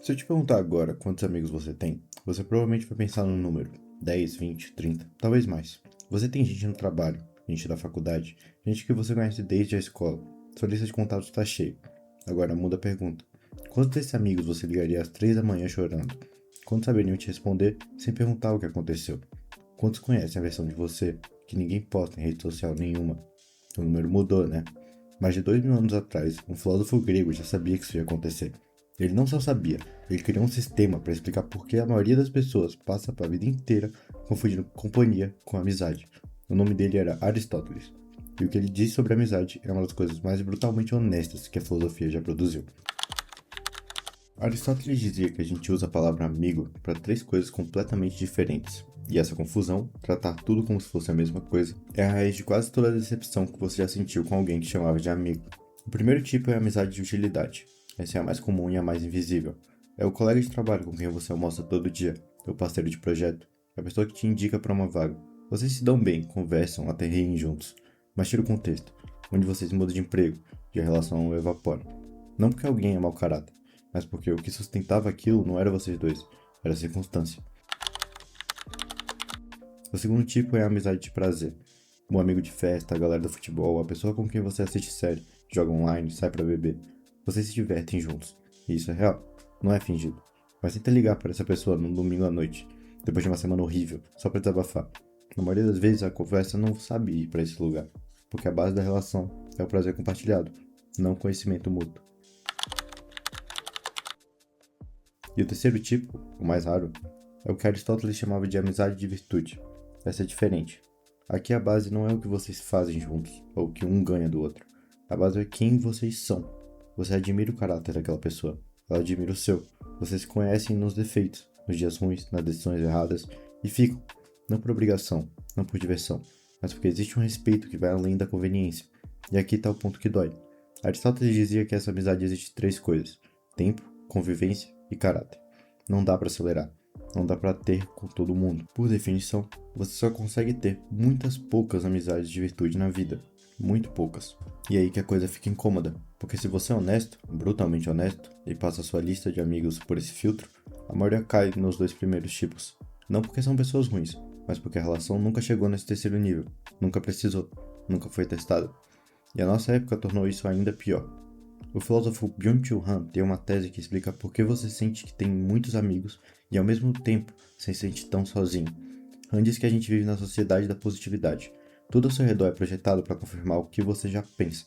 Se eu te perguntar agora quantos amigos você tem, você provavelmente vai pensar no número 10, 20, 30, talvez mais. Você tem gente no trabalho, gente da faculdade, gente que você conhece desde a escola. Sua lista de contatos está cheia. Agora muda a pergunta. Quantos desses amigos você ligaria às 3 da manhã chorando? Quantos saberiam te responder sem perguntar o que aconteceu? Quantos conhecem a versão de você que ninguém posta em rede social nenhuma? O número mudou, né? Mais de 2000 anos atrás, um filósofo grego já sabia que isso ia acontecer. Ele não só sabia, ele criou um sistema para explicar por que a maioria das pessoas passa a vida inteira confundindo companhia com amizade. O nome dele era Aristóteles, e o que ele disse sobre amizade é uma das coisas mais brutalmente honestas que a filosofia já produziu. Aristóteles dizia que a gente usa a palavra amigo para três coisas completamente diferentes, e essa confusão, tratar tudo como se fosse a mesma coisa, é a raiz de quase toda a decepção que você já sentiu com alguém que chamava de amigo. O primeiro tipo é a amizade de utilidade. Essa é a mais comum e a mais invisível. É o colega de trabalho com quem você almoça todo dia, o parceiro de projeto, a pessoa que te indica para uma vaga. Vocês se dão bem, conversam, até riem juntos. Mas tira o contexto, onde vocês mudam de emprego e a relação evapora. Não porque alguém é mau caráter, mas porque o que sustentava aquilo não era vocês dois, era a circunstância. O segundo tipo é a amizade de prazer. O amigo de festa, a galera do futebol, a pessoa com quem você assiste série, joga online, sai pra beber. Vocês se divertem juntos. E isso é real, não é fingido. Mas tenta ligar para essa pessoa num domingo à noite, depois de uma semana horrível, só pra desabafar. Na maioria das vezes a conversa não sabe ir para esse lugar, porque a base da relação é o prazer compartilhado, não o conhecimento mútuo. E o terceiro tipo, o mais raro, é o que Aristóteles chamava de amizade de virtude. Essa é diferente. Aqui a base não é o que vocês fazem juntos, ou o que um ganha do outro. A base é quem vocês são. Você admira o caráter daquela pessoa, ela admira o seu. Vocês se conhecem nos defeitos, nos dias ruins, nas decisões erradas, e ficam. Não por obrigação, não por diversão, mas porque existe um respeito que vai além da conveniência. E aqui está o ponto que dói. Aristóteles dizia que essa amizade existe três coisas: tempo, convivência e caráter. Não dá para acelerar, não dá para ter com todo mundo. Por definição, você só consegue ter muitas poucas amizades de virtude na vida. Muito poucas. E aí que a coisa fica incômoda, porque se você é honesto, brutalmente honesto, e passa a sua lista de amigos por esse filtro, a maioria cai nos dois primeiros tipos. Não porque são pessoas ruins, mas porque a relação nunca chegou nesse terceiro nível, nunca precisou, nunca foi testada. E a nossa época tornou isso ainda pior. O filósofo Byung-Chul Han tem uma tese que explica por que você sente que tem muitos amigos e ao mesmo tempo se sente tão sozinho. Han diz que a gente vive na sociedade da positividade. Tudo ao seu redor é projetado para confirmar o que você já pensa,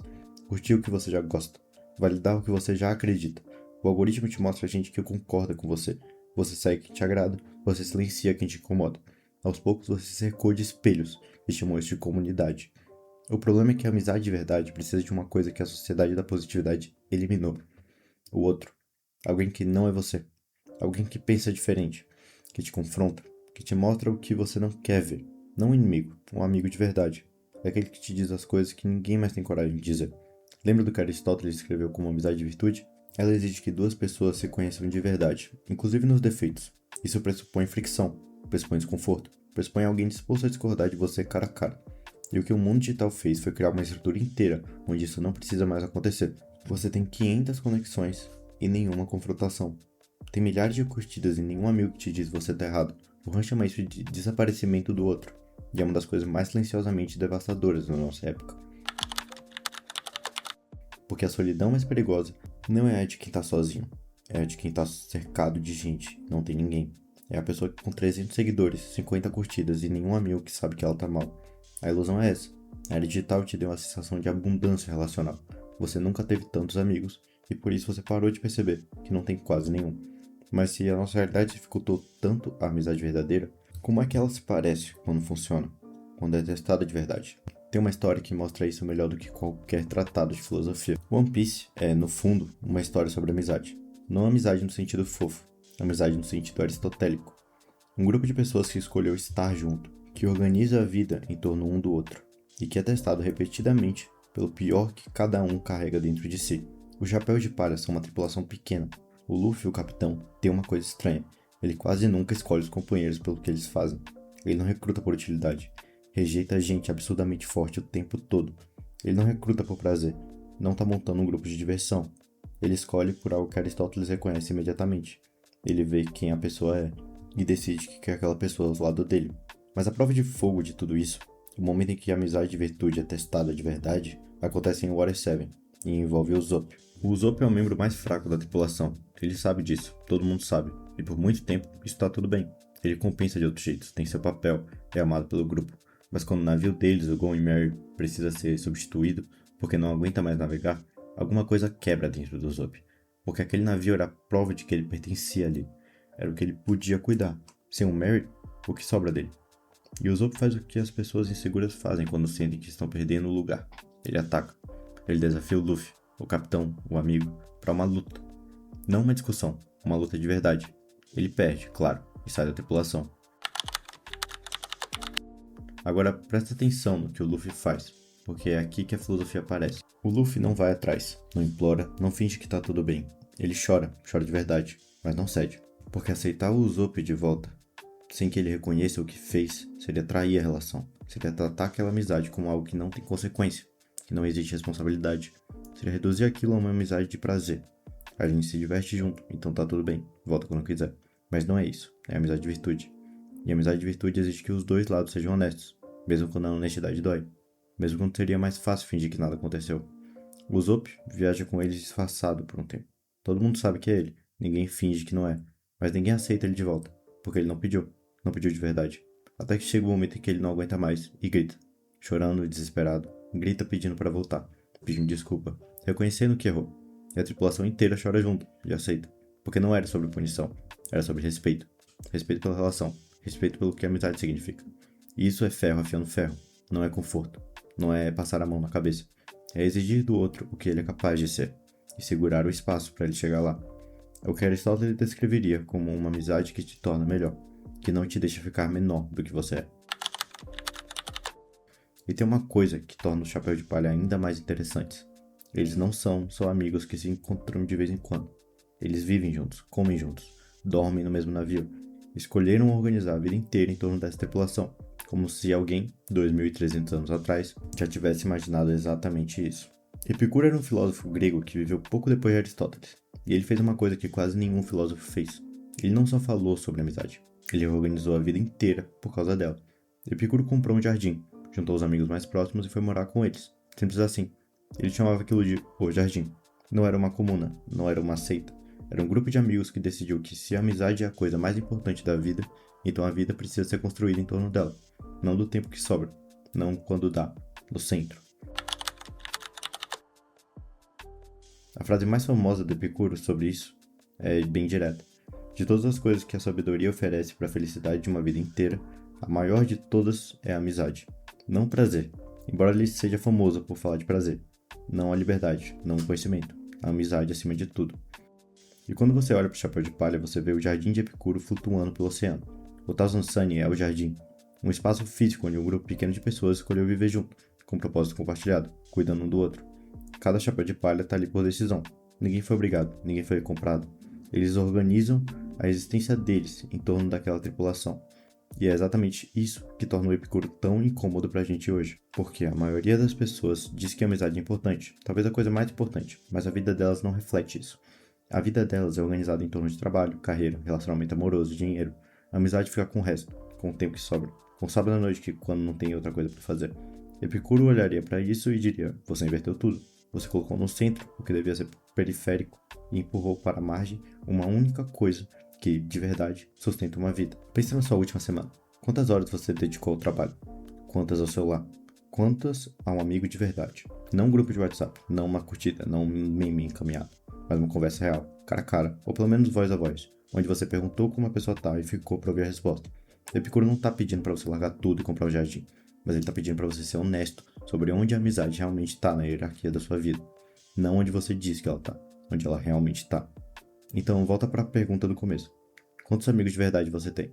curtir o que você já gosta, validar o que você já acredita. O algoritmo te mostra gente que concorda com você. Você segue quem te agrada, você silencia quem te incomoda. Aos poucos você se cercou de espelhos e chamou isso de comunidade. O problema é que a amizade de verdade precisa de uma coisa que a sociedade da positividade eliminou. O outro. Alguém que não é você. Alguém que pensa diferente, que te confronta, que te mostra o que você não quer ver. Não um inimigo, um amigo de verdade. É aquele que te diz as coisas que ninguém mais tem coragem de dizer. Lembra do que Aristóteles escreveu como amizade de virtude? Ela exige que duas pessoas se conheçam de verdade, inclusive nos defeitos. Isso pressupõe fricção, pressupõe desconforto, pressupõe alguém disposto a discordar de você cara a cara. E o que o mundo digital fez foi criar uma estrutura inteira onde isso não precisa mais acontecer. Você tem 500 conexões e nenhuma confrontação. Tem milhares de curtidas e nenhum amigo que te diz você tá errado. O Han chama isso de desaparecimento do outro. E é uma das coisas mais silenciosamente devastadoras da nossa época. Porque a solidão mais perigosa não é a de quem tá sozinho. É a de quem tá cercado de gente, não tem ninguém. É a pessoa com 300 seguidores, 50 curtidas e nenhum amigo que sabe que ela tá mal. A ilusão é essa. A era digital te deu uma sensação de abundância relacional. Você nunca teve tantos amigos e por isso você parou de perceber que não tem quase nenhum. Mas se a nossa realidade dificultou tanto a amizade verdadeira, como é que ela se parece quando funciona? Quando é testada de verdade? Tem uma história que mostra isso melhor do que qualquer tratado de filosofia. One Piece é, no fundo, uma história sobre amizade. Não amizade no sentido fofo, amizade no sentido aristotélico. Um grupo de pessoas que escolheu estar junto, que organiza a vida em torno um do outro, e que é testado repetidamente pelo pior que cada um carrega dentro de si. Os Chapéus de Palha são uma tripulação pequena. O Luffy, o capitão, tem uma coisa estranha. Ele quase nunca escolhe os companheiros pelo que eles fazem. Ele não recruta por utilidade. Rejeita gente absurdamente forte o tempo todo. Ele não recruta por prazer. Não tá montando um grupo de diversão. Ele escolhe por algo que Aristóteles reconhece imediatamente. Ele vê quem a pessoa é e decide que quer aquela pessoa ao lado dele. Mas a prova de fogo de tudo isso, o momento em que a amizade de virtude é testada de verdade, acontece em Water 7 e envolve o Usopp. O Usopp é o membro mais fraco da tripulação. Ele sabe disso, todo mundo sabe, e por muito tempo isso tá tudo bem. Ele compensa de outros jeitos, tem seu papel, é amado pelo grupo. Mas quando o navio deles, o Gon e Mary, precisa ser substituído porque não aguenta mais navegar, alguma coisa quebra dentro do Usopp. Porque aquele navio era a prova de que ele pertencia ali. Era o que ele podia cuidar. Sem o Mary, o que sobra dele? E o Usopp faz o que as pessoas inseguras fazem quando sentem que estão perdendo o lugar. Ele ataca. Ele desafia o Luffy, o capitão, o amigo, para uma luta. Não uma discussão, uma luta de verdade. Ele perde, claro, e sai da tripulação. Agora presta atenção no que o Luffy faz, porque é aqui que a filosofia aparece. O Luffy não vai atrás, não implora, não finge que tá tudo bem. Ele chora, chora de verdade, mas não cede. Porque aceitar o Usopp de volta, sem que ele reconheça o que fez, seria trair a relação. Seria tratar aquela amizade como algo que não tem consequência, que não existe responsabilidade. Seria reduzir aquilo a uma amizade de prazer. A gente se diverte junto, então tá tudo bem, volta quando quiser. Mas não é isso, é amizade de virtude. E a amizade de virtude exige que os dois lados sejam honestos, mesmo quando a honestidade dói. Mesmo quando seria mais fácil fingir que nada aconteceu. O Usopp viaja com ele disfarçado por um tempo. Todo mundo sabe que é ele, ninguém finge que não é, mas ninguém aceita ele de volta, porque ele não pediu de verdade. Até que chega o momento em que ele não aguenta mais e grita, chorando e desesperado, grita pedindo para voltar, pedindo desculpa, reconhecendo que errou. E a tripulação inteira chora junto e aceita, porque não era sobre punição, era sobre respeito. Respeito pela relação, respeito pelo que a amizade significa. E isso é ferro afiando ferro, não é conforto, não é passar a mão na cabeça. É exigir do outro o que ele é capaz de ser, e segurar o espaço para ele chegar lá. É o que Aristóteles descreveria como uma amizade que te torna melhor, que não te deixa ficar menor do que você é. E tem uma coisa que torna o Chapéu de Palha ainda mais interessantes. Eles não são só amigos que se encontram de vez em quando. Eles vivem juntos, comem juntos, dormem no mesmo navio. Escolheram organizar a vida inteira em torno dessa tripulação, como se alguém, 2300 anos atrás, já tivesse imaginado exatamente isso. Epicuro era um filósofo grego que viveu pouco depois de Aristóteles, e ele fez uma coisa que quase nenhum filósofo fez. Ele não só falou sobre amizade, ele organizou a vida inteira por causa dela. Epicuro comprou um jardim, juntou os amigos mais próximos e foi morar com eles. Simples assim. Ele chamava aquilo de O Jardim. Não era uma comuna, não era uma seita. Era um grupo de amigos que decidiu que se a amizade é a coisa mais importante da vida, então a vida precisa ser construída em torno dela. Não do tempo que sobra, não quando dá, no centro. A frase mais famosa do Epicuro sobre isso é bem direta. De todas as coisas que a sabedoria oferece para a felicidade de uma vida inteira, a maior de todas é a amizade. Não o prazer, embora ele seja famoso por falar de prazer. Não a liberdade, não o conhecimento. A amizade acima de tudo. E quando você olha para o Chapéu de Palha, você vê o Jardim de Epicuro flutuando pelo oceano. O Thousand Sunny é o jardim. Um espaço físico onde um grupo pequeno de pessoas escolheu viver junto, com propósito compartilhado, cuidando um do outro. Cada chapéu de palha está ali por decisão. Ninguém foi obrigado, ninguém foi comprado. Eles organizam a existência deles em torno daquela tripulação. E é exatamente isso que torna o Epicuro tão incômodo pra gente hoje. Porque a maioria das pessoas diz que a amizade é importante, talvez a coisa mais importante, mas a vida delas não reflete isso. A vida delas é organizada em torno de trabalho, carreira, relacionamento amoroso, dinheiro. A amizade fica com o resto, com o tempo que sobra. Com o sábado à noite que quando não tem outra coisa para fazer. Epicuro olharia para isso e diria, você inverteu tudo. Você colocou no centro o que devia ser periférico e empurrou para a margem uma única coisa que, de verdade, sustenta uma vida. Pense na sua última semana. Quantas horas você dedicou ao trabalho? Quantas ao celular? Quantas a um amigo de verdade? Não um grupo de WhatsApp, não uma curtida, não um meme encaminhado, mas uma conversa real, cara a cara, ou pelo menos voz a voz, onde você perguntou como a pessoa tá e ficou para ouvir a resposta. O Epicuro não tá pedindo para você largar tudo e comprar o jardim, mas ele tá pedindo para você ser honesto sobre onde a amizade realmente tá na hierarquia da sua vida, não onde você diz que ela tá, onde ela realmente tá. Então, volta para a pergunta do começo. Quantos amigos de verdade você tem?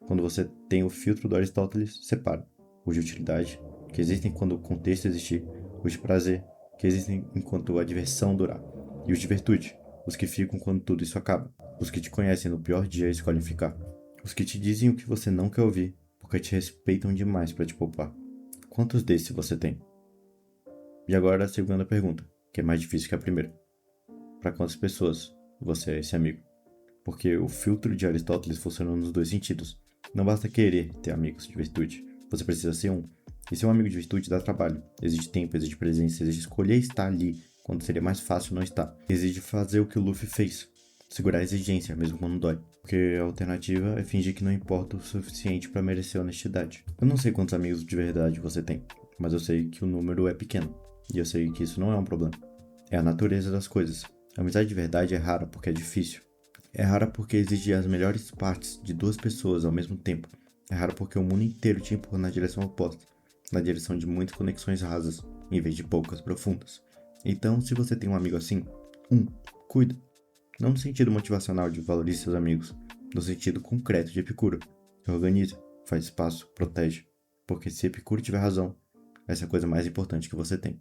Quando você tem o filtro do Aristóteles, separa. Os de utilidade, que existem quando o contexto existir. Os de prazer, que existem enquanto a diversão durar. E os de virtude, os que ficam quando tudo isso acaba. Os que te conhecem no pior dia e escolhem ficar. Os que te dizem o que você não quer ouvir, porque te respeitam demais para te poupar. Quantos desses você tem? E agora a segunda pergunta, que é mais difícil que a primeira. Para quantas pessoas você é esse amigo? porque o filtro de Aristóteles funciona nos dois sentidos. Não basta querer ter amigos de virtude, você precisa ser um. E ser um amigo de virtude dá trabalho, exige tempo, exige presença, exige escolher estar ali quando seria mais fácil não estar. Exige fazer o que o Luffy fez, segurar a exigência, mesmo quando dói. Porque a alternativa é fingir que não importa o suficiente para merecer honestidade. Eu não sei quantos amigos de verdade você tem, mas eu sei que o número é pequeno. E eu sei que isso não é um problema. É a natureza das coisas. A amizade de verdade é rara porque é difícil. É rara porque exige as melhores partes de duas pessoas ao mesmo tempo. É rara porque o mundo inteiro te empurra na direção oposta, na direção de muitas conexões rasas, em vez de poucas profundas. Então, se você tem um amigo assim, cuida. Não no sentido motivacional de valorize seus amigos, no sentido concreto de Epicuro. Organiza, faz espaço, protege. Porque se Epicuro tiver razão, essa é a coisa mais importante que você tem.